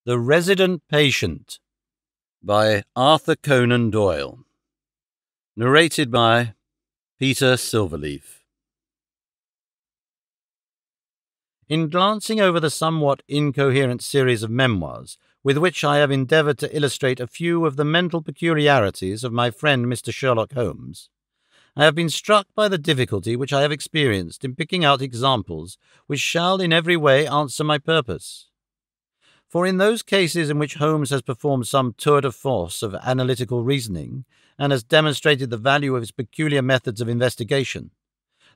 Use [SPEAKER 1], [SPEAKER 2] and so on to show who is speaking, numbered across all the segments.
[SPEAKER 1] The Resident Patient by Arthur Conan Doyle. Narrated by Peter Silverleaf. In glancing over the somewhat incoherent series of memoirs with which I have endeavoured to illustrate a few of the mental peculiarities of my friend Mr. Sherlock Holmes, I have been struck by the difficulty which I have experienced in picking out examples which shall in every way answer my purpose. For in those cases in which Holmes has performed some tour de force of analytical reasoning and has demonstrated the value of his peculiar methods of investigation,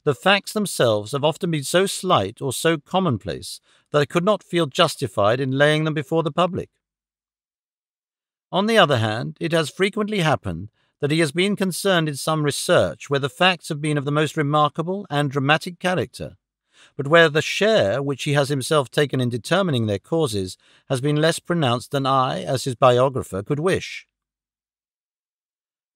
[SPEAKER 1] the facts themselves have often been so slight or so commonplace that I could not feel justified in laying them before the public. On the other hand, it has frequently happened that he has been concerned in some research where the facts have been of the most remarkable and dramatic character, but where the share which he has himself taken in determining their causes has been less pronounced than I, as his biographer, could wish.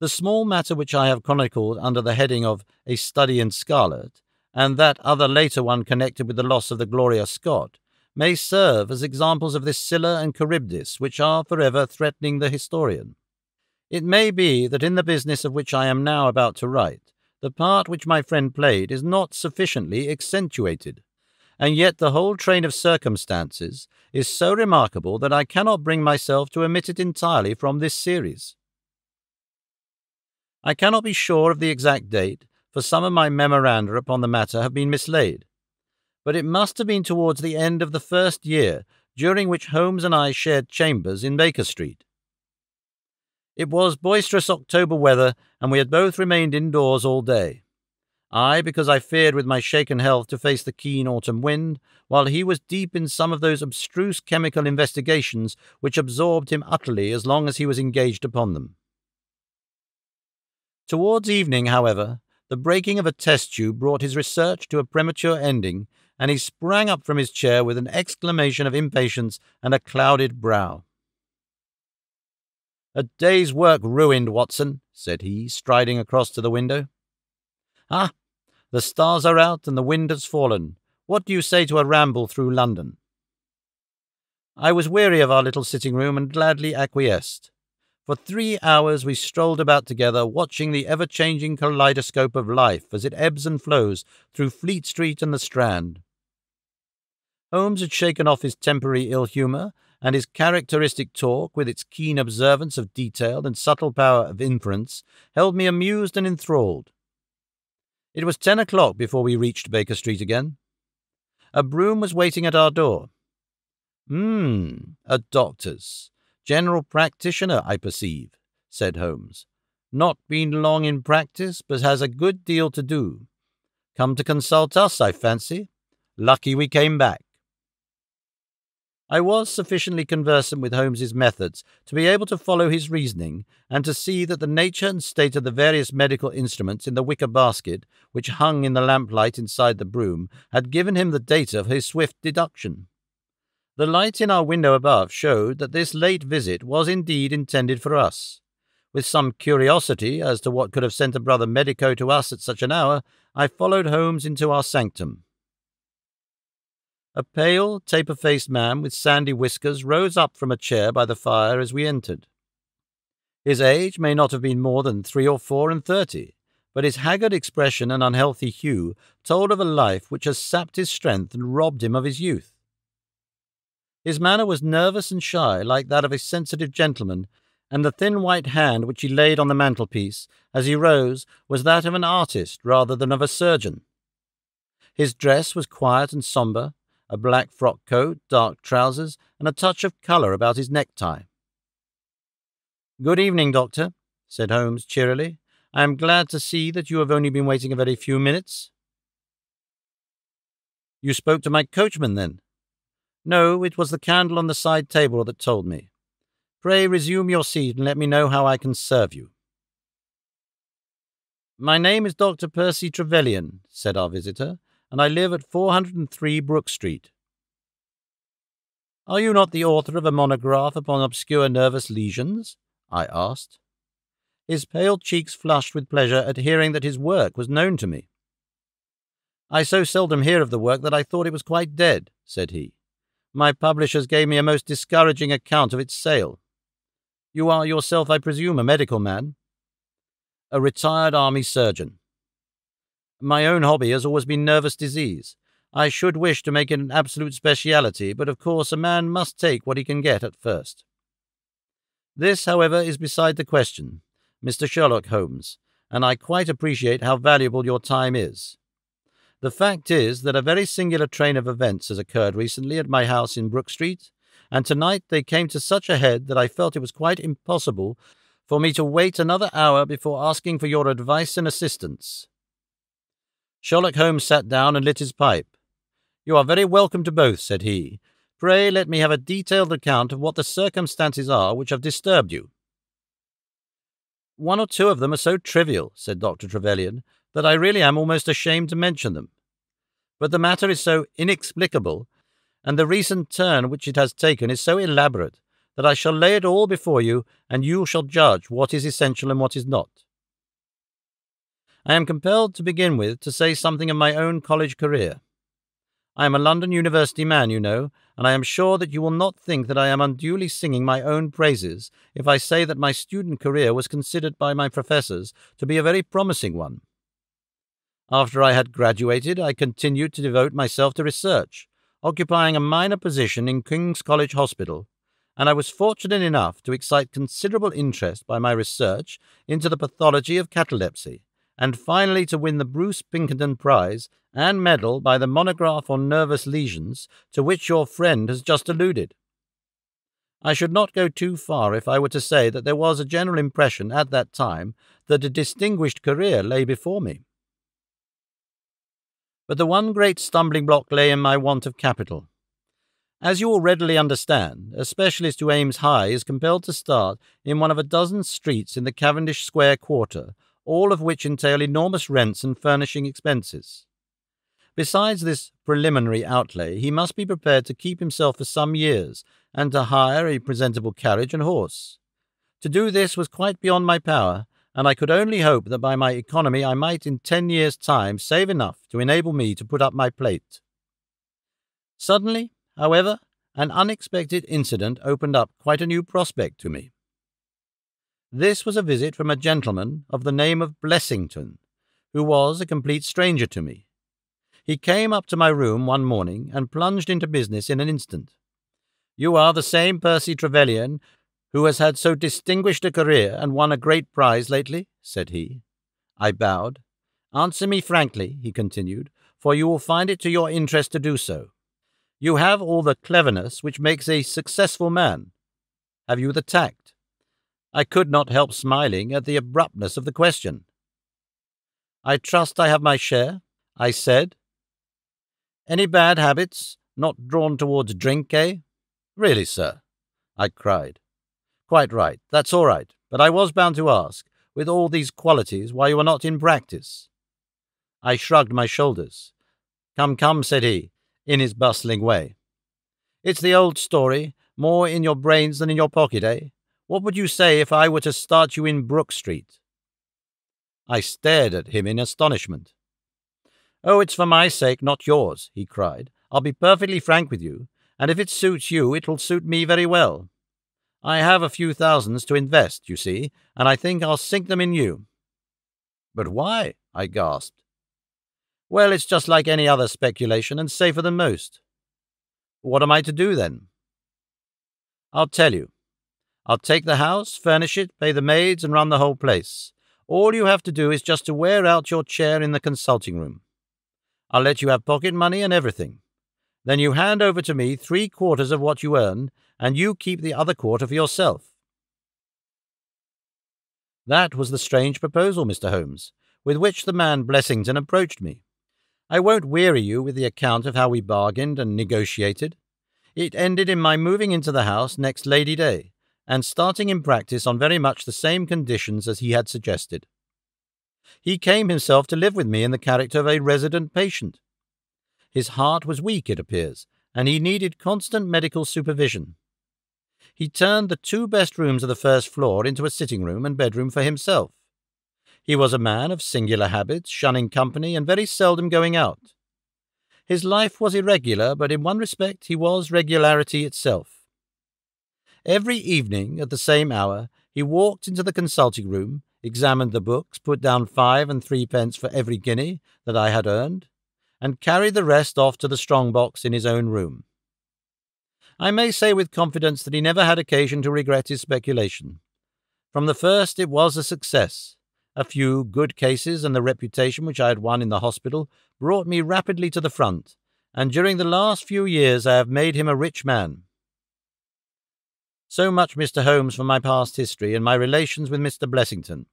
[SPEAKER 1] The small matter which I have chronicled under the heading of A Study in Scarlet, and that other later one connected with the loss of the Gloria Scott, may serve as examples of this Scylla and Charybdis which are forever threatening the historian. It may be that in the business of which I am now about to write, the part which my friend played is not sufficiently accentuated, and yet the whole train of circumstances is so remarkable that I cannot bring myself to omit it entirely from this series. I cannot be sure of the exact date, for some of my memoranda upon the matter have been mislaid, but it must have been towards the end of the first year during which Holmes and I shared chambers in Baker Street. It was boisterous October weather, and we had both remained indoors all day. I, because I feared with my shaken health to face the keen autumn wind, while he was deep in some of those abstruse chemical investigations which absorbed him utterly as long as he was engaged upon them. Towards evening, however, the breaking of a test tube brought his research to a premature ending, and he sprang up from his chair with an exclamation of impatience and a clouded brow. "A day's work ruined, Watson," said he, striding across to the window. "Ah, the stars are out and the wind has fallen. What do you say to a ramble through London?" I was weary of our little sitting-room and gladly acquiesced. For 3 hours we strolled about together, watching the ever-changing kaleidoscope of life as it ebbs and flows through Fleet Street and the Strand. Holmes had shaken off his temporary ill-humour, and his characteristic talk, with its keen observance of detail and subtle power of inference, held me amused and enthralled. It was 10 o'clock before we reached Baker Street again. A brougham was waiting at our door. A doctor's. General practitioner, I perceive," said Holmes. "Not been long in practice, but has a good deal to do. Come to consult us, I fancy. Lucky we came back." I was sufficiently conversant with Holmes's methods to be able to follow his reasoning and to see that the nature and state of the various medical instruments in the wicker basket which hung in the lamplight inside the brougham had given him the data of his swift deduction. The light in our window above showed that this late visit was indeed intended for us. With some curiosity as to what could have sent a brother medico to us at such an hour, I followed Holmes into our sanctum. A pale, taper-faced man with sandy whiskers rose up from a chair by the fire as we entered. His age may not have been more than 3 or 4 and 30, but his haggard expression and unhealthy hue told of a life which has sapped his strength and robbed him of his youth. His manner was nervous and shy, like that of a sensitive gentleman, and the thin white hand which he laid on the mantelpiece as he rose was that of an artist rather than of a surgeon. His dress was quiet and sombre, a black frock coat, dark trousers, and a touch of colour about his necktie. "Good evening, Doctor," said Holmes cheerily. "I am glad to see that you have only been waiting a very few minutes." "You spoke to my coachman, then?" "No, it was the candle on the side table that told me. Pray resume your seat and let me know how I can serve you." "My name is Dr. Percy Trevelyan," said our visitor, "and I live at 403 Brook Street." "Are you not the author of a monograph upon obscure nervous lesions?" I asked. His pale cheeks flushed with pleasure at hearing that his work was known to me. "I so seldom hear of the work that I thought it was quite dead," said he. My publishers gave me a most discouraging account of its sale. You are yourself, I presume, a medical man?" "A retired army surgeon. My own hobby has always been nervous disease. I should wish to make it an absolute speciality, but of course a man must take what he can get at first. This, however, is beside the question, Mr. Sherlock Holmes, and I quite appreciate how valuable your time is. The fact is that a very singular train of events has occurred recently at my house in Brook Street, and tonight they came to such a head that I felt it was quite impossible for me to wait another hour before asking for your advice and assistance." Sherlock Holmes sat down and lit his pipe. "You are very welcome to both," said he. "Pray let me have a detailed account of what the circumstances are which have disturbed you." "One or two of them are so trivial," said Dr. Trevelyan, "that I really am almost ashamed to mention them. But the matter is so inexplicable, and the recent turn which it has taken is so elaborate, that I shall lay it all before you, and you shall judge what is essential and what is not. I am compelled to begin with to say something of my own college career. I am a London University man, you know, and I am sure that you will not think that I am unduly singing my own praises if I say that my student career was considered by my professors to be a very promising one. After I had graduated, I continued to devote myself to research, occupying a minor position in King's College Hospital, and I was fortunate enough to excite considerable interest by my research into the pathology of catalepsy, and finally to win the Bruce Pinkerton Prize and medal by the monograph on nervous lesions to which your friend has just alluded. I should not go too far if I were to say that there was a general impression at that time that a distinguished career lay before me. But the one great stumbling block lay in my want of capital. As you will readily understand, a specialist who aims high is compelled to start in one of a dozen streets in the Cavendish Square quarter, all of which entail enormous rents and furnishing expenses. Besides this preliminary outlay, he must be prepared to keep himself for some years, and to hire a presentable carriage and horse. To do this was quite beyond my power, and I could only hope that by my economy I might in 10 years' time save enough to enable me to put up my plate. Suddenly, however, an unexpected incident opened up quite a new prospect to me. This was a visit from a gentleman of the name of Blessington, who was a complete stranger to me. He came up to my room one morning and plunged into business in an instant. "You are the same Percy Trevelyan who has had so distinguished a career and won a great prize lately?" said he. I bowed. "Answer me frankly," he continued, "for you will find it to your interest to do so. You have all the cleverness which makes a successful man. Have you the tact?" I could not help smiling at the abruptness of the question. "I trust I have my share," I said. "Any bad habits? Not drawn towards drink, eh?" "Really, sir," I cried. "Quite right. That's all right. But I was bound to ask, with all these qualities, why you are not in practice." I shrugged my shoulders. "Come, come," said he, in his bustling way. "It's the old story, more in your brains than in your pocket, eh? What would you say if I were to start you in Brook Street?" I stared at him in astonishment. "Oh, it's for my sake, not yours," he cried. "I'll be perfectly frank with you, and if it suits you, it will suit me very well. I have a few thousands to invest, you see, and I think I'll sink them in you." "But why?" I gasped. "Well, it's just like any other speculation, and safer than most." "What am I to do, then?" "I'll tell you. I'll take the house, furnish it, pay the maids, and run the whole place. All you have to do is just to wear out your chair in the consulting room. I'll let you have pocket money and everything. Then you hand over to me 3/4 of what you earn, and you keep the other quarter for yourself." That was the strange proposal, Mr. Holmes, with which the man Blessington approached me. I won't weary you with the account of how we bargained and negotiated. It ended in my moving into the house next Lady Day, and starting in practice on very much the same conditions as he had suggested. He came himself to live with me in the character of a resident patient. His heart was weak, it appears, and he needed constant medical supervision. He turned the 2 best rooms of the first floor into a sitting room and bedroom for himself. He was a man of singular habits, shunning company and very seldom going out. His life was irregular, but in one respect he was regularity itself. Every evening, at the same hour, he walked into the consulting room, examined the books, put down 5 and 3 pence for every guinea that I had earned, and carried the rest off to the strong box in his own room. I may say with confidence that he never had occasion to regret his speculation. From the first it was a success. A few good cases and the reputation which I had won in the hospital brought me rapidly to the front, and during the last few years I have made him a rich man. So much, Mr. Holmes, for my past history and my relations with Mr. Blessington.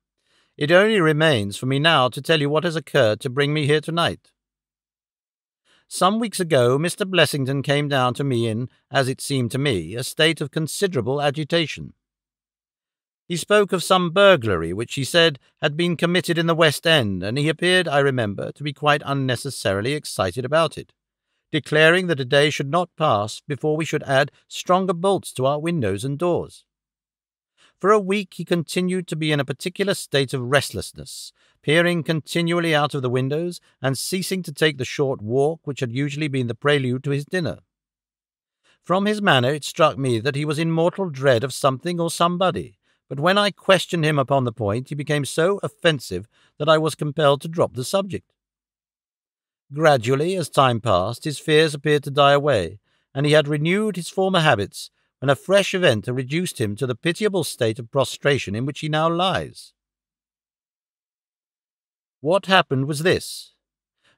[SPEAKER 1] It only remains for me now to tell you what has occurred to bring me here tonight. Some weeks ago, Mr. Blessington came down to me in, as it seemed to me, a state of considerable agitation. He spoke of some burglary which he said had been committed in the West End, and he appeared, I remember, to be quite unnecessarily excited about it, declaring that a day should not pass before we should add stronger bolts to our windows and doors. For a week he continued to be in a particular state of restlessness, peering continually out of the windows and ceasing to take the short walk which had usually been the prelude to his dinner. From his manner it struck me that he was in mortal dread of something or somebody, but when I questioned him upon the point he became so offensive that I was compelled to drop the subject. Gradually, as time passed, his fears appeared to die away, and he had renewed his former habits, when a fresh event had reduced him to the pitiable state of prostration in which he now lies. What happened was this.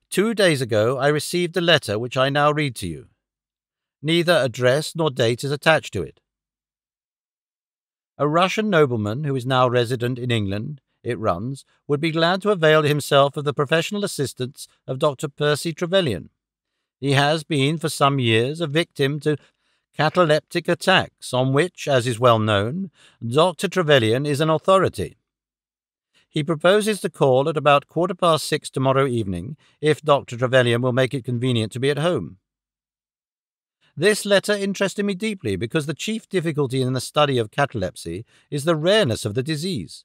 [SPEAKER 1] 2 days ago I received a letter which I now read to you. Neither address nor date is attached to it. A Russian nobleman who is now resident in England, it runs, would be glad to avail himself of the professional assistance of Dr. Percy Trevelyan. He has been for some years a victim to cataleptic attacks, on which, as is well known, Dr. Trevelyan is an authority. He proposes to call at about 6:15 tomorrow evening, if Dr. Trevelyan will make it convenient to be at home. This letter interested me deeply because the chief difficulty in the study of catalepsy is the rareness of the disease.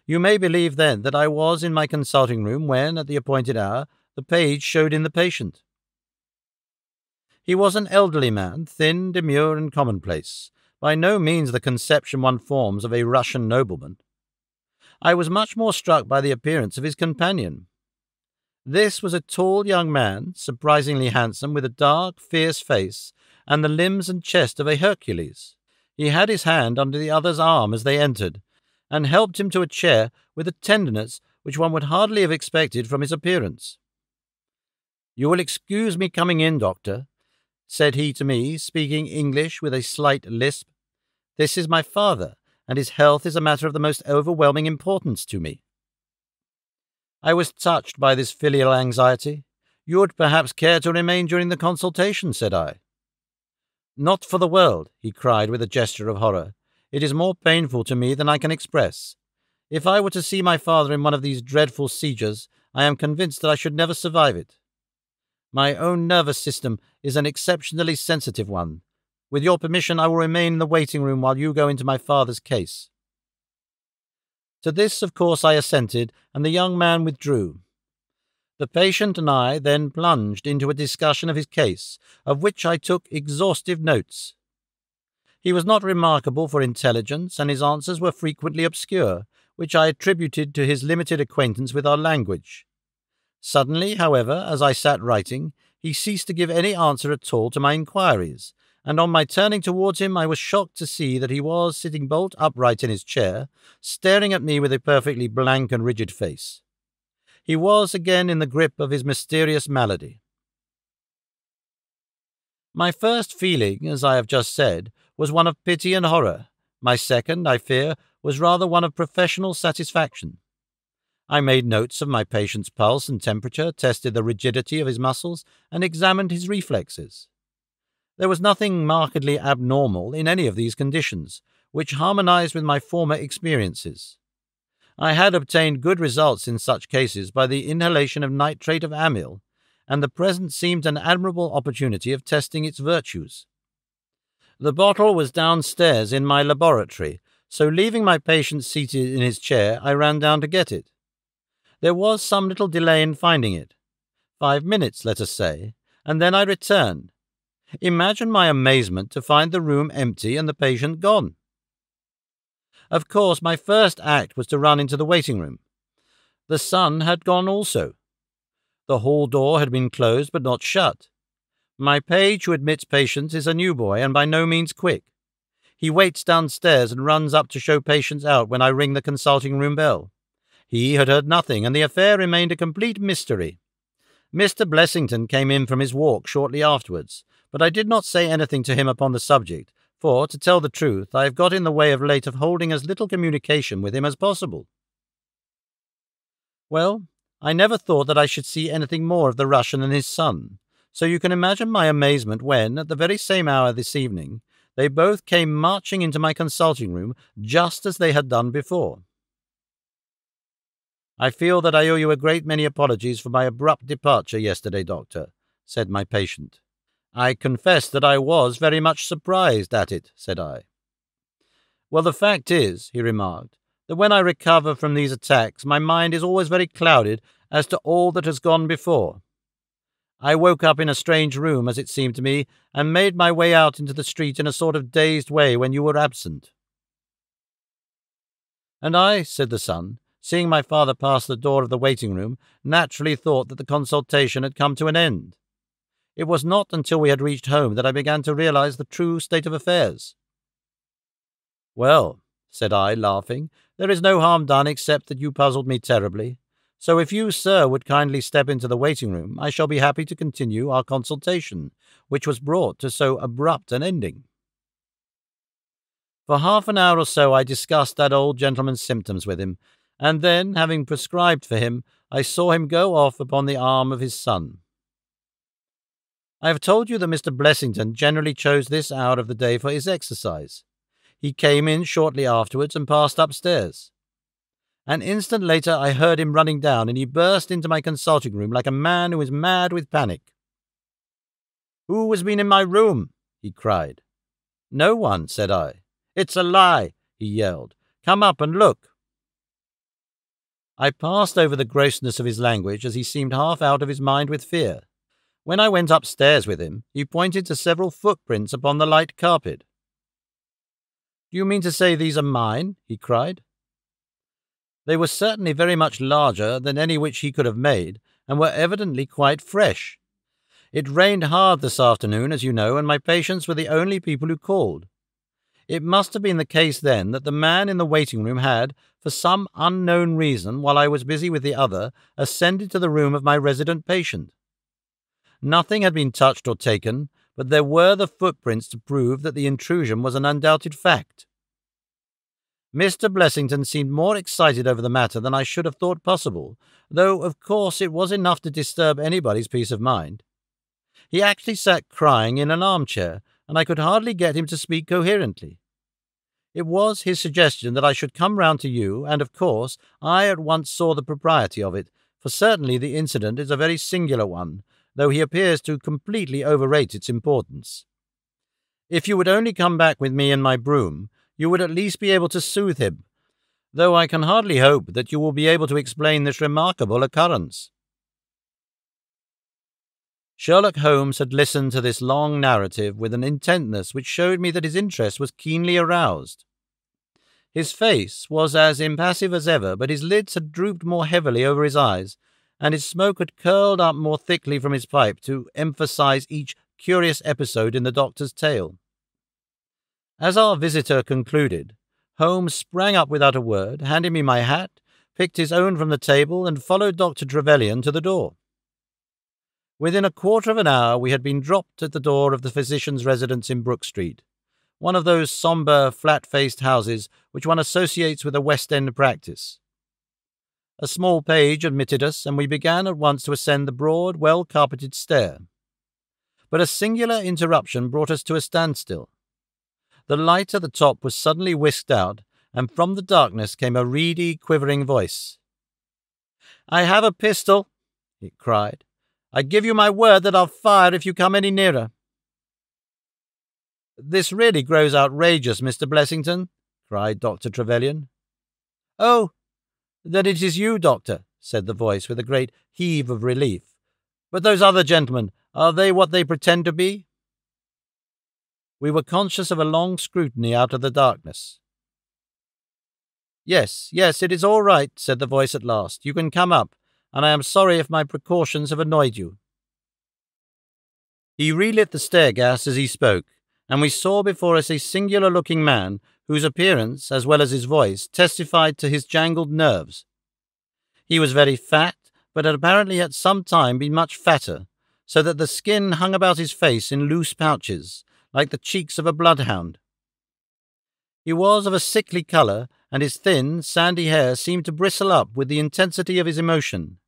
[SPEAKER 1] You may believe, then, that I was in my consulting room when, at the appointed hour, the page showed in the patient. He was an elderly man, thin, demure, and commonplace, by no means the conception one forms of a Russian nobleman. I was much more struck by the appearance of his companion. This was a tall young man, surprisingly handsome, with a dark, fierce face, and the limbs and chest of a Hercules. He had his hand under the other's arm as they entered, and helped him to a chair with a tenderness which one would hardly have expected from his appearance. "You will excuse me coming in, doctor," said he to me, speaking English with a slight lisp. "This is my father, and his health is a matter of the most overwhelming importance to me." I was touched by this filial anxiety. "You would perhaps care to remain during the consultation," said I. "Not for the world," he cried with a gesture of horror. "It is more painful to me than I can express. If I were to see my father in one of these dreadful seizures, I am convinced that I should never survive it. My own nervous system is an exceptionally sensitive one. With your permission, I will remain in the waiting room while you go into my father's case." To this, of course, I assented, and the young man withdrew. The patient and I then plunged into a discussion of his case, of which I took exhaustive notes. He was not remarkable for intelligence, and his answers were frequently obscure, which I attributed to his limited acquaintance with our language. Suddenly, however, as I sat writing, he ceased to give any answer at all to my inquiries, and on my turning towards him I was shocked to see that he was sitting bolt upright in his chair, staring at me with a perfectly blank and rigid face. He was again in the grip of his mysterious malady. My first feeling, as I have just said, was one of pity and horror. My second, I fear, was rather one of professional satisfaction. I made notes of my patient's pulse and temperature, tested the rigidity of his muscles, and examined his reflexes. There was nothing markedly abnormal in any of these conditions, which harmonized with my former experiences. I had obtained good results in such cases by the inhalation of nitrate of amyl, and the present seemed an admirable opportunity of testing its virtues. The bottle was downstairs in my laboratory, so leaving my patient seated in his chair, I ran down to get it. There was some little delay in finding it. 5 minutes, let us say, and then I returned. Imagine my amazement to find the room empty and the patient gone. Of course, my first act was to run into the waiting room. The son had gone also. The hall door had been closed but not shut. My page who admits patients is a new boy and by no means quick. He waits downstairs and runs up to show patients out when I ring the consulting room bell. He had heard nothing, and the affair remained a complete mystery. Mr. Blessington came in from his walk shortly afterwards, but I did not say anything to him upon the subject, for, to tell the truth, I have got in the way of late of holding as little communication with him as possible. Well, I never thought that I should see anything more of the Russian and his son, so you can imagine my amazement when, at the very same hour this evening, they both came marching into my consulting room just as they had done before. I feel that I owe you a great many apologies for my abrupt departure yesterday, Doctor, said my patient. I confess that I was very much surprised at it, said I. Well, the fact is, he remarked, that when I recover from these attacks, my mind is always very clouded as to all that has gone before. I woke up in a strange room, as it seemed to me, and made my way out into the street in a sort of dazed way when you were absent. And I, said the son, seeing my father pass the door of the waiting room, naturally thought that the consultation had come to an end. It was not until we had reached home that I began to realize the true state of affairs. Well, said I, laughing, there is no harm done except that you puzzled me terribly. So if you, sir, would kindly step into the waiting room, I shall be happy to continue our consultation, which was brought to so abrupt an ending. For half an hour or so I discussed that old gentleman's symptoms with him, and then, having prescribed for him, I saw him go off upon the arm of his son. I have told you that Mr. Blessington generally chose this hour of the day for his exercise. He came in shortly afterwards and passed upstairs. An instant later I heard him running down, and he burst into my consulting room like a man who is mad with panic. "Who has been in my room?" he cried. "No one," said I. "It's a lie," he yelled. "Come up and look." I passed over the grossness of his language as he seemed half out of his mind with fear. When I went upstairs with him, he pointed to several footprints upon the light carpet. "Do you mean to say these are mine?" he cried. They were certainly very much larger than any which he could have made, and were evidently quite fresh. It rained hard this afternoon, as you know, and my patients were the only people who called. It must have been the case then that the man in the waiting room had, for some unknown reason, while I was busy with the other, ascended to the room of my resident patient. Nothing had been touched or taken, but there were the footprints to prove that the intrusion was an undoubted fact. Mr. Blessington seemed more excited over the matter than I should have thought possible, though, of course, it was enough to disturb anybody's peace of mind. He actually sat crying in an armchair, and I could hardly get him to speak coherently. It was his suggestion that I should come round to you, and, of course, I at once saw the propriety of it, for certainly the incident is a very singular one, though he appears to completely overrate its importance. If you would only come back with me in my brougham, you would at least be able to soothe him, though I can hardly hope that you will be able to explain this remarkable occurrence. Sherlock Holmes had listened to this long narrative with an intentness which showed me that his interest was keenly aroused. His face was as impassive as ever, but his lids had drooped more heavily over his eyes, and his smoke had curled up more thickly from his pipe to emphasize each curious episode in the doctor's tale. As our visitor concluded, Holmes sprang up without a word, handed me my hat, picked his own from the table, and followed Dr. Trevelyan to the door. Within a quarter of an hour we had been dropped at the door of the physician's residence in Brook Street, one of those sombre, flat-faced houses which one associates with a West End practice. A small page admitted us, and we began at once to ascend the broad, well-carpeted stair. But a singular interruption brought us to a standstill. The light at the top was suddenly whisked out, and from the darkness came a reedy, quivering voice. "I have a pistol," it cried. "I give you my word that I'll fire if you come any nearer." "This really grows outrageous, Mr. Blessington," cried Dr. Trevelyan. "Oh, then it is you, Doctor," said the voice with a great heave of relief. "But those other gentlemen, Are they what they pretend to be?" We were conscious of a long scrutiny out of the darkness. "Yes, it is all right," said the voice at last. "You can come up, and I am sorry if my precautions have annoyed you." He relit the stair-gas as he spoke, and we saw before us a singular-looking man whose appearance, as well as his voice, testified to his jangled nerves. He was very fat, but had apparently at some time been much fatter, so that the skin hung about his face in loose pouches, like the cheeks of a bloodhound. He was of a sickly colour, and his thin, sandy hair seemed to bristle up with the intensity of his emotion.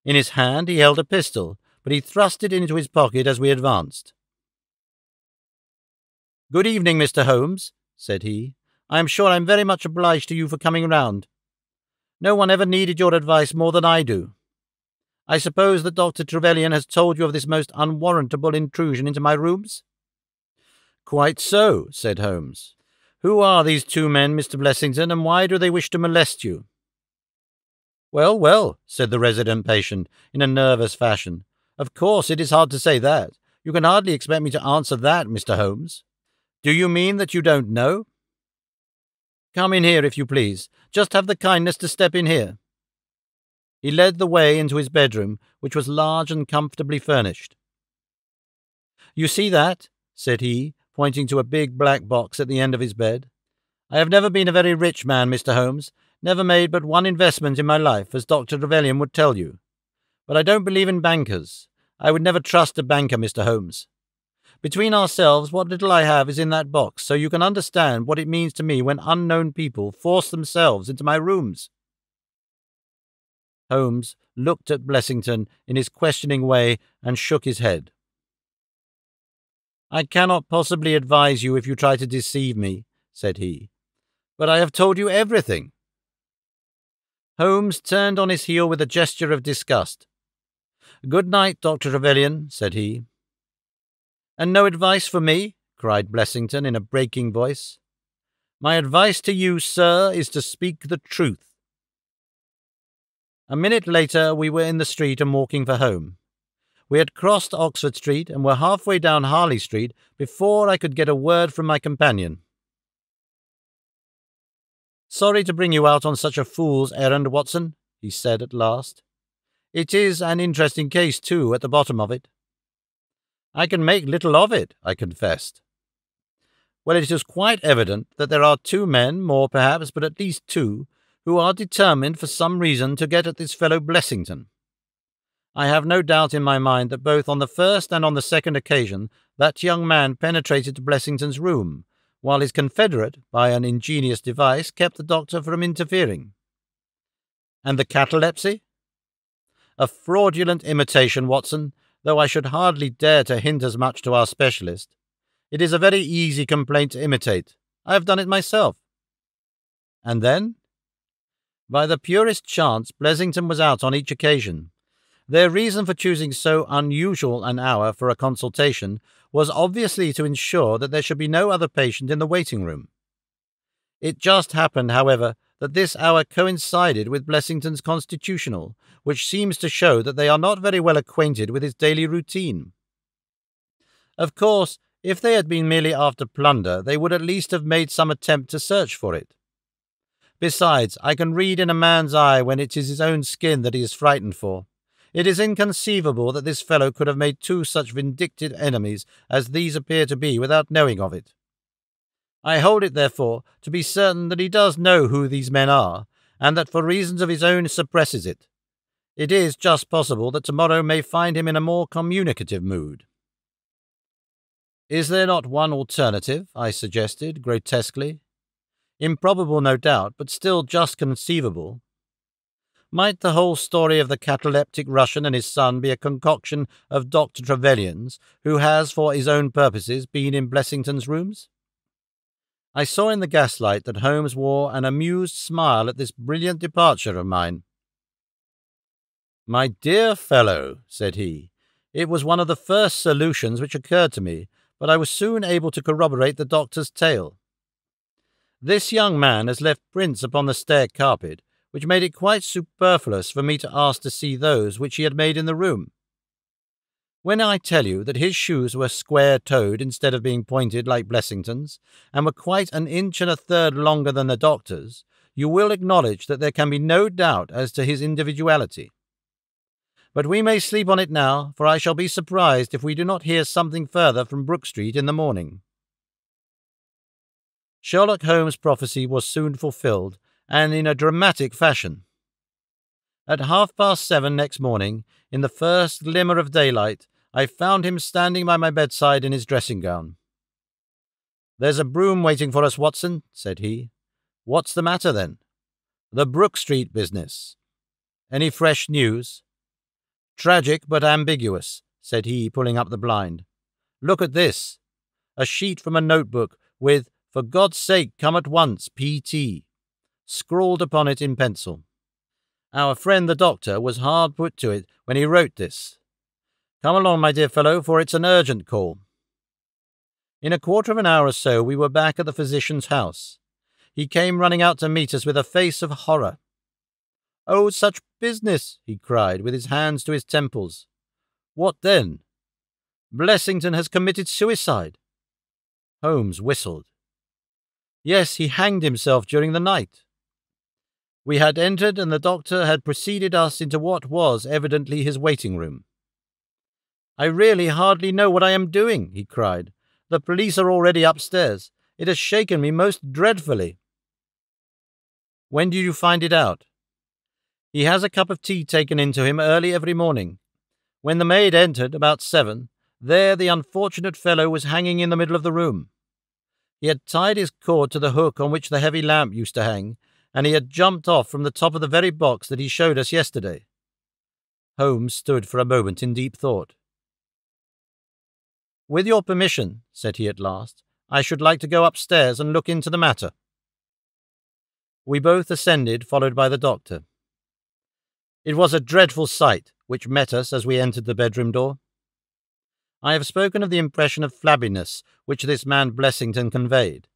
[SPEAKER 1] In his hand he held a pistol, but he thrust it into his pocket as we advanced. "Good evening, Mr. Holmes," said he. "I am sure I am very much obliged to you for coming round. No one ever needed your advice more than I do. I suppose that Dr. Trevelyan has told you of this most unwarrantable intrusion into my rooms?" "Quite so," said Holmes. "Who are these two men, Mr. Blessington, and why do they wish to molest you?" Well, said the resident patient, in a nervous fashion. "Of course, it is hard to say that. You can hardly expect me to answer that, Mr. Holmes. Do you mean that you don't know?" "Come in here, if you please. Just have the kindness to step in here." He led the way into his bedroom, which was large and comfortably furnished. "You see that?" said he, pointing to a big black box at the end of his bed. "I have never been a very rich man, Mr. Holmes, never made but one investment in my life, as Dr. Trevelyan would tell you. But I don't believe in bankers. I would never trust a banker, Mr. Holmes. Between ourselves, what little I have is in that box, so you can understand what it means to me when unknown people force themselves into my rooms." Holmes looked at Blessington in his questioning way and shook his head. "I cannot possibly advise you if you try to deceive me," said he. "But I have told you everything." Holmes turned on his heel with a gesture of disgust. "Good night, Dr. Trevelyan," said he. "And no advice for me?" cried Blessington in a breaking voice. "My advice to you, sir, is to speak the truth." A minute later we were in the street and walking for home. We had crossed Oxford Street and were halfway down Harley Street before I could get a word from my companion. "Sorry to bring you out on such a fool's errand, Watson," he said at last. "It is an interesting case, too, at the bottom of it." "I can make little of it," I confessed. "Well, it is quite evident that there are two men, more perhaps, but at least two, who are determined for some reason to get at this fellow Blessington. I have no doubt in my mind that both on the first and on the second occasion that young man penetrated to Blessington's room, while his confederate, by an ingenious device, kept the doctor from interfering." "And the catalepsy?" "A fraudulent imitation, Watson, though I should hardly dare to hint as much to our specialist. It is a very easy complaint to imitate. I have done it myself." "And then?" "By the purest chance, Blessington was out on each occasion. Their reason for choosing so unusual an hour for a consultation was obviously to ensure that there should be no other patient in the waiting room. It just happened, however, that this hour coincided with Blessington's constitutional, which seems to show that they are not very well acquainted with his daily routine. Of course, if they had been merely after plunder, they would at least have made some attempt to search for it. Besides, I can read in a man's eye when it is his own skin that he is frightened for. It is inconceivable that this fellow could have made two such vindictive enemies as these appear to be without knowing of it. I hold it, therefore, to be certain that he does know who these men are, and that for reasons of his own suppresses it. It is just possible that tomorrow may find him in a more communicative mood." "Is there not one alternative?" I suggested, grotesquely. "Improbable, no doubt, but still just conceivable. Might the whole story of the cataleptic Russian and his son be a concoction of Dr. Trevelyan's, who has, for his own purposes, been in Blessington's rooms?" I saw in the gaslight that Holmes wore an amused smile at this brilliant departure of mine. "My dear fellow," said he, "it was one of the first solutions which occurred to me, but I was soon able to corroborate the doctor's tale. This young man has left prints upon the stair carpet, which made it quite superfluous for me to ask to see those which he had made in the room. When I tell you that his shoes were square-toed instead of being pointed like Blessington's, and were quite 1.33 inches longer than the doctor's, you will acknowledge that there can be no doubt as to his individuality. But we may sleep on it now, for I shall be surprised if we do not hear something further from Brook Street in the morning. Sherlock Holmes' prophecy was soon fulfilled, and in a dramatic fashion. At 7:30 next morning, in the first glimmer of daylight, I found him standing by my bedside in his dressing-gown. "There's a brougham waiting for us, Watson," said he. "What's the matter, then?" "The Brook Street business." "Any fresh news?" "Tragic but ambiguous," said he, pulling up the blind. "Look at this." A sheet from a notebook with, "For God's sake, come at once, P.T." scrawled upon it in pencil. Our friend the doctor was hard put to it when he wrote this. "Come along, my dear fellow, for it's an urgent call." In a quarter of an hour or so we were back at the physician's house. He came running out to meet us with a face of horror. "Oh, such business!" he cried, with his hands to his temples. "What then?" "Blessington has committed suicide." Holmes whistled. "Yes, he hanged himself during the night." We had entered, and the doctor had preceded us into what was evidently his waiting-room. "I really hardly know what I am doing," he cried. "The police are already upstairs. It has shaken me most dreadfully." "When did you find it out?" "He has a cup of tea taken into him early every morning. When the maid entered, about 7, there the unfortunate fellow was hanging in the middle of the room. He had tied his cord to the hook on which the heavy lamp used to hang, and he had jumped off from the top of the very box that he showed us yesterday." Holmes stood for a moment in deep thought. "With your permission," said he at last, "I should like to go upstairs and look into the matter." We both ascended, followed by the doctor. It was a dreadful sight which met us as we entered the bedroom door. I have spoken of the impression of flabbiness which this man Blessington conveyed.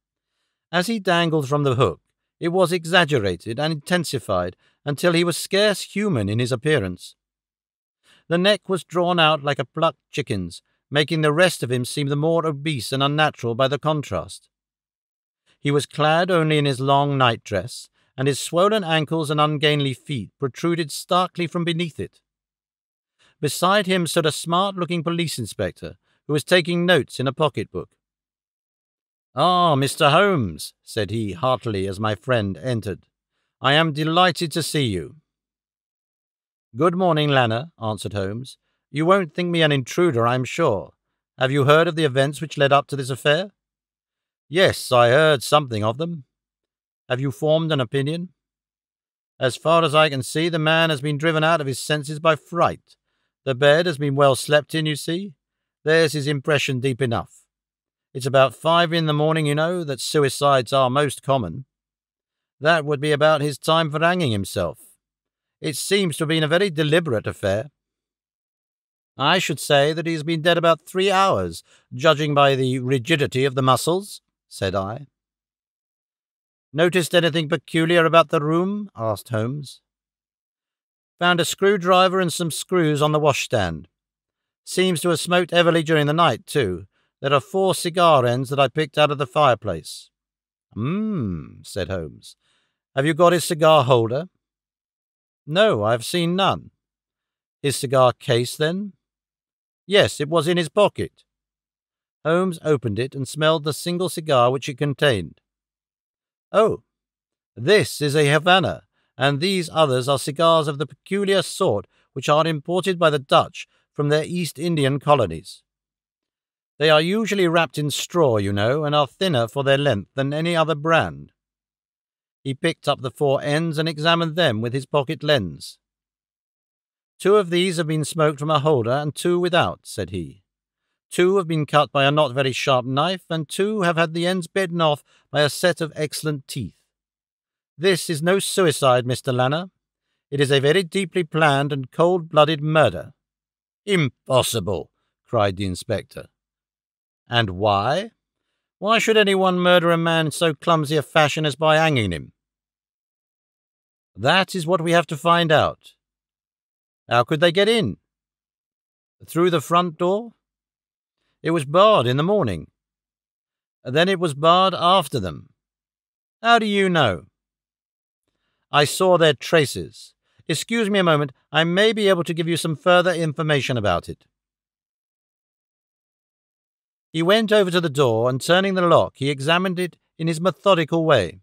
[SPEAKER 1] As he dangled from the hook, it was exaggerated and intensified until he was scarce human in his appearance. The neck was drawn out like a plucked chicken's, making the rest of him seem the more obese and unnatural by the contrast. He was clad only in his long night-dress, and his swollen ankles and ungainly feet protruded starkly from beneath it. Beside him stood a smart-looking police inspector, who was taking notes in a pocket-book. "Ah, Mr. Holmes," said he heartily as my friend entered. "I am delighted to see you." "Good morning, Lanner," answered Holmes. "You won't think me an intruder, I am sure. Have you heard of the events which led up to this affair?" "Yes, I heard something of them." "Have you formed an opinion?" "As far as I can see, the man has been driven out of his senses by fright. The bed has been well slept in, you see. There's his impression deep enough. It's about 5 in the morning, you know, that suicides are most common. That would be about his time for hanging himself. It seems to have been a very deliberate affair." "I should say that he has been dead about 3 hours, judging by the rigidity of the muscles," said I. "Noticed anything peculiar about the room?" asked Holmes. "Found a screwdriver and some screws on the washstand. Seems to have smoked heavily during the night, too. There are 4 cigar ends that I picked out of the fireplace." Said Holmes. "Have you got his cigar holder?" "No, I have seen none." "His cigar case, then?" "Yes, it was in his pocket." Holmes opened it and smelled the single cigar which it contained. "Oh, this is a Havana, and these others are cigars of the peculiar sort which are imported by the Dutch from their East Indian colonies. They are usually wrapped in straw, you know, and are thinner for their length than any other brand." He picked up the 4 ends and examined them with his pocket lens. "2 of these have been smoked from a holder and 2 without," said he. "2 have been cut by a not very sharp knife, and 2 have had the ends bitten off by a set of excellent teeth. This is no suicide, Mr. Lanner. It is a very deeply planned and cold-blooded murder." "Impossible!" cried the inspector. "And why? Why should anyone murder a man in so clumsy a fashion as by hanging him?" "That is what we have to find out." "How could they get in?" Through the front door? It was barred in the morning. Then it was barred after them. How do you know? I saw their traces. Excuse me a moment, I may be able to give you some further information about it. He went over to the door, and turning the lock, he examined it in his methodical way.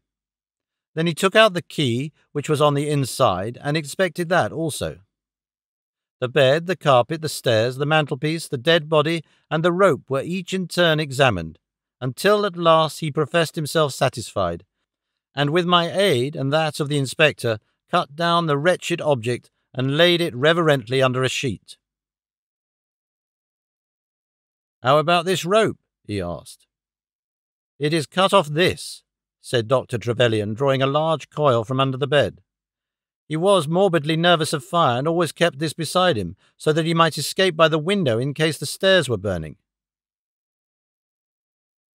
[SPEAKER 1] Then he took out the key, which was on the inside, and inspected that also. The bed, the carpet, the stairs, the mantelpiece, the dead body, and the rope were each in turn examined, until at last he professed himself satisfied, and with my aid and that of the inspector, cut down the wretched object and laid it reverently under a sheet. "How about this rope?" he asked. "It is cut off this," said Dr. Trevelyan, drawing a large coil from under the bed. He was morbidly nervous of fire and always kept this beside him, so that he might escape by the window in case the stairs were burning.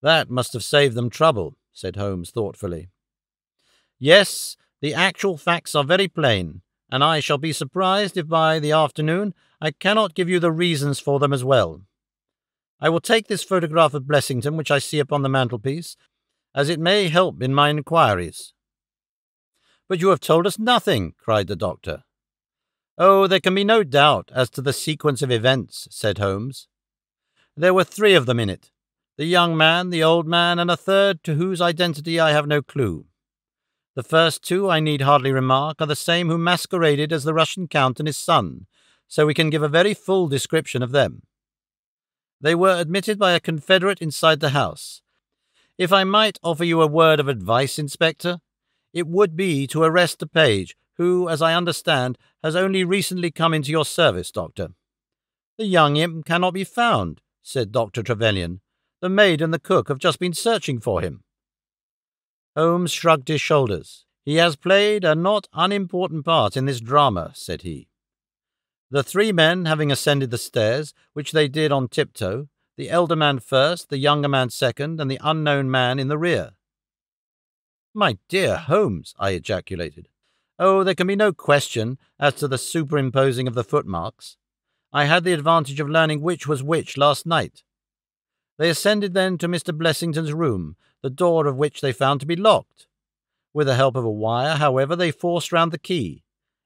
[SPEAKER 1] "That must have saved them trouble," said Holmes thoughtfully. "Yes, the actual facts are very plain, and I shall be surprised if by the afternoon I cannot give you the reasons for them as well. I will take this photograph of Blessington which I see upon the mantelpiece, as it may help in my inquiries." "But you have told us nothing," cried the doctor. "Oh, there can be no doubt as to the sequence of events," said Holmes. "There were 3 of them in it, the young man, the old man, and a third to whose identity I have no clue. The first 2, I need hardly remark, are the same who masqueraded as the Russian Count and his son, so we can give a very full description of them. They were admitted by a confederate inside the house. If I might offer you a word of advice, Inspector, it would be to arrest the page, who, as I understand, has only recently come into your service, Doctor." "The young imp cannot be found," said Dr. Trevelyan. "The maid and the cook have just been searching for him." Holmes shrugged his shoulders. "He has played a not unimportant part in this drama," said he. "The 3 men having ascended the stairs, which they did on tiptoe, the elder man first, the younger man second, and the unknown man in the rear." "My dear Holmes," I ejaculated. "Oh, there can be no question as to the superimposing of the footmarks. I had the advantage of learning which was which last night. They ascended then to Mr. Blessington's room, the door of which they found to be locked. With the help of a wire, however, they forced round the key.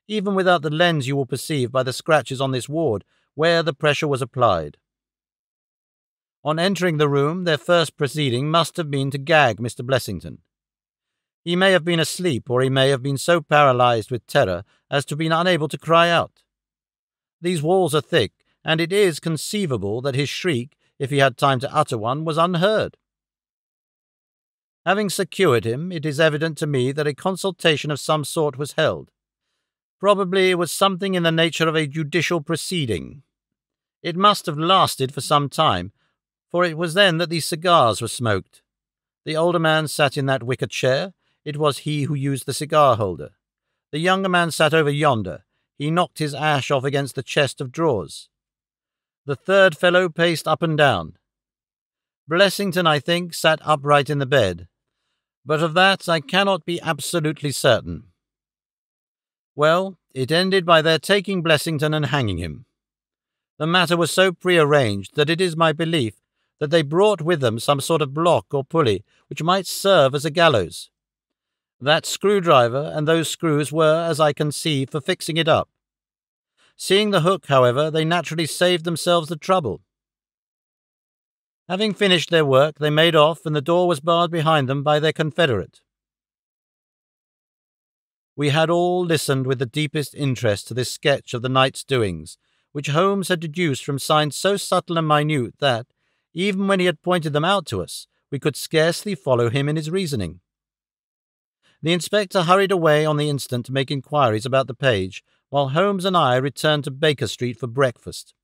[SPEAKER 1] Even without the lens you will perceive by the scratches on this ward where the pressure was applied. On entering the room, their first proceeding must have been to gag Mr. Blessington. He may have been asleep, or he may have been so paralyzed with terror as to have been unable to cry out. These walls are thick, and it is conceivable that his shriek, if he had time to utter one, was unheard. Having secured him, it is evident to me that a consultation of some sort was held. Probably it was something in the nature of a judicial proceeding. It must have lasted for some time, for it was then that these cigars were smoked. The older man sat in that wicker chair. It was he who used the cigar-holder. The younger man sat over yonder. He knocked his ash off against the chest of drawers. The third fellow paced up and down. Blessington, I think, sat upright in the bed, but of that I cannot be absolutely certain. Well, it ended by their taking Blessington and hanging him. The matter was so prearranged that it is my belief that they brought with them some sort of block or pulley which might serve as a gallows. That screwdriver and those screws were, as I conceive, for fixing it up. Seeing the hook, however, they naturally saved themselves the trouble. Having finished their work, they made off, and the door was barred behind them by their confederate. We had all listened with the deepest interest to this sketch of the night's doings, which Holmes had deduced from signs so subtle and minute that, even when he had pointed them out to us, we could scarcely follow him in his reasoning. The inspector hurried away on the instant to make inquiries about the page, while Holmes and I returned to Baker Street for breakfast.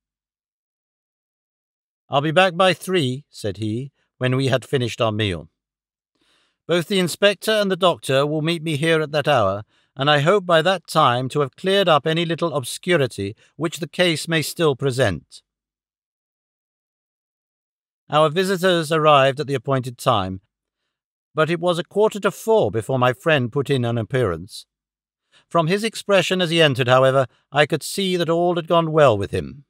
[SPEAKER 1] "I'll be back by 3, said he, when we had finished our meal. "Both the inspector and the doctor will meet me here at that hour, and I hope by that time to have cleared up any little obscurity which the case may still present." Our visitors arrived at the appointed time, but it was 3:15 before my friend put in an appearance. From his expression as he entered, however, I could see that all had gone well with him.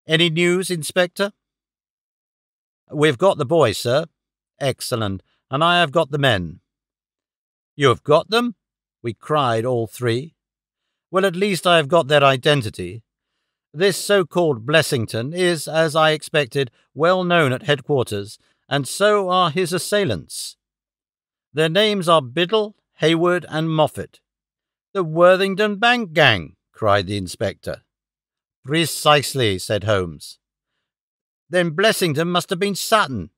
[SPEAKER 1] Any news, Inspector? We've got the boy, sir. Excellent. And I have got the men. You have got them? We cried, all three. Well, at least I have got their identity. This so-called Blessington is, as I expected, well known at headquarters, and so are his assailants. Their names are Biddle, Hayward, and Moffat. The Worthington Bank gang, cried the inspector. Precisely, said Holmes. Then Blessington must have been Sutton.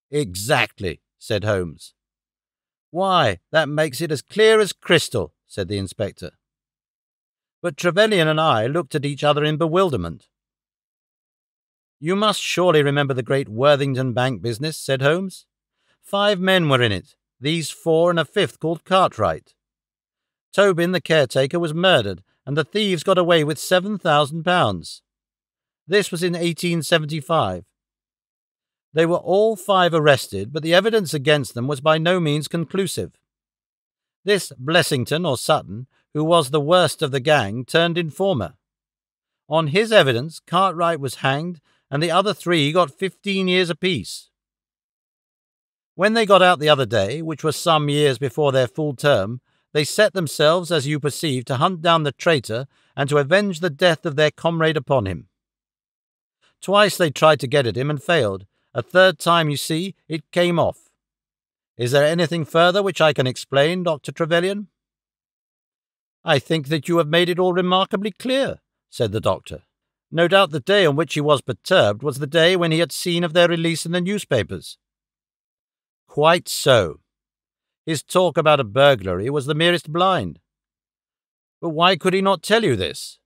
[SPEAKER 1] Exactly, said Holmes. Why, that makes it as clear as crystal, said the inspector. But Trevelyan and I looked at each other in bewilderment. You must surely remember the great Worthington Bank business, said Holmes. 5 men were in it, these 4 and a 5th called Cartwright. Tobin, the caretaker, was murdered, and the thieves got away with £7,000. This was in 1875. They were all 5 arrested, but the evidence against them was by no means conclusive. This Blessington, or Sutton, who was the worst of the gang, turned informer. On his evidence, Cartwright was hanged, and the other 3 got 15 years apiece. When they got out the other day, which was some years before their full term, they set themselves, as you perceive, to hunt down the traitor and to avenge the death of their comrade upon him. Twice they tried to get at him and failed. A 3rd time, you see, it came off. Is there anything further which I can explain, Dr. Trevelyan? I think that you have made it all remarkably clear, said the doctor. No doubt the day on which he was perturbed was the day when he had seen of their release in the newspapers. Quite so. His talk about a burglary was the merest blind. But why could he not tell you this?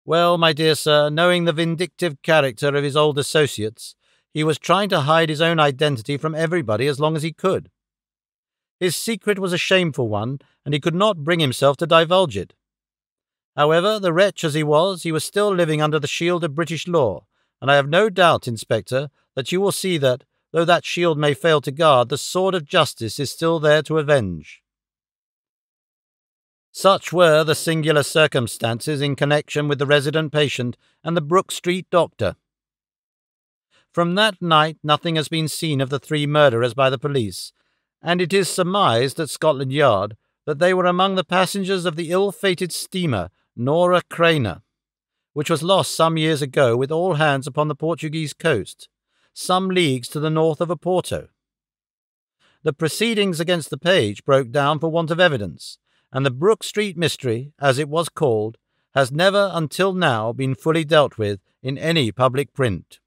[SPEAKER 1] Well, my dear sir, knowing the vindictive character of his old associates, he was trying to hide his own identity from everybody as long as he could. His secret was a shameful one, and he could not bring himself to divulge it. However, the wretch as he was still living under the shield of British law, and I have no doubt, Inspector, that you will see that, though that shield may fail to guard, the sword of justice is still there to avenge. Such were the singular circumstances in connection with the resident patient and the Brook Street doctor. From that night nothing has been seen of the 3 murderers by the police, and it is surmised at Scotland Yard that they were among the passengers of the ill-fated steamer Nora Craner, which was lost some years ago with all hands upon the Portuguese coast, some leagues to the north of Oporto. The proceedings against the page broke down for want of evidence, and the Brook Street mystery, as it was called, has never until now been fully dealt with in any public print.